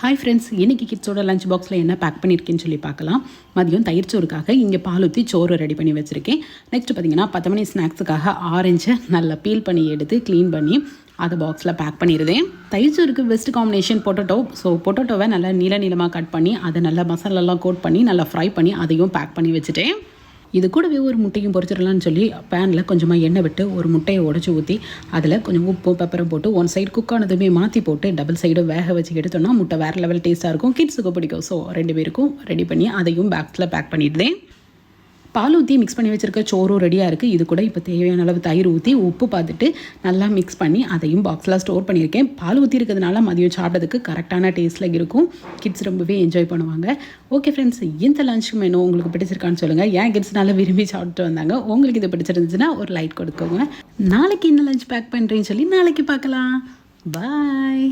Hi friends, இன்றைக்கி கிட்ஸோட lunch பாக்ஸில் என்ன பேக் பண்ணியிருக்கேன்னு சொல்லி பார்க்கலாம். மதியம் தயிர் சோறுக்காக இங்கே பால் ஊற்றி சோறு ரெடி பண்ணி வச்சுருக்கேன். நெக்ஸ்ட் பார்த்திங்கன்னா 10 மணி ஸ்நாக்ஸுக்காக ஆரஞ்சை நல்லா பீல் பண்ணி எடுத்து க்ளீன் பண்ணி அதை பாக்ஸில் பேக் பண்ணிடுதேன். தயிர் சோறுக்கு பெஸ்ட் காம்பினேஷன் பொட்டேட்டோ. ஸோ பொட்டேட்டோவை நல்லா நீளமாக கட் பண்ணி அதை நல்லா மசாலாலாம் கோட் பண்ணி நல்லா ஃப்ரை பண்ணி அதையும் பேக் பண்ணி வச்சுட்டேன். இது கூடவே ஒரு முட்டையும் பொரிச்சிடலான்னு சொல்லி பேனில் கொஞ்சமாக எண்ணெய் விட்டு ஒரு முட்டையை உடச்சி ஊற்றி அதில் கொஞ்சம் உப்பும் பெப்பரும் போட்டு ஒன் சைடு குக் ஆனதுமே மாற்றி போட்டு டபுள் சைடும் வேக வச்சு எடுத்தோன்னா முட்டை வேறு லெவல் டேஸ்ட்டாக இருக்கும். கிட்ஸுக்கு பிடிக்கும். ஸோ 2 பேருக்கும் ரெடி பண்ணி அதையும் பாக்ஸில் பேக் பண்ணிடுதேன். பால் ஊற்றி மிக்ஸ் பண்ணி வச்சுருக்க சோறும் ரெடியாக இருக்குது. இது கூட இப்போ தேவையான அளவு தயிர் ஊற்றி உப்பு பார்த்துட்டு நல்லா மிக்ஸ் பண்ணி அதையும் பாக்ஸில் ஸ்டோர் பண்ணியிருக்கேன். பால் ஊற்றி இருக்கிறதுனால மதியம் சாப்பிட்றதுக்கு கரெக்டான டேஸ்ட்டில் இருக்கும். கிட்ஸ் ரொம்பவே என்ஜாய் பண்ணுவாங்க. ஓகே ஃப்ரெண்ட்ஸ், இந்த லஞ்ச் மெனு உங்களுக்கு பிடிச்சிருக்கான்னு சொல்லுங்கள். ஏன் கிட்ஸ் நல்லா விரும்பி சாப்பிட்டு வந்தாங்க. உங்களுக்கு இது பிடிச்சிருந்துச்சுன்னா ஒரு லைட் கொடுக்கோங்க. நாளைக்கு என்ன லஞ்ச் பேக் பண்ணுறேன்னு சொல்லி நாளைக்கு பார்க்கலாம். பாய்.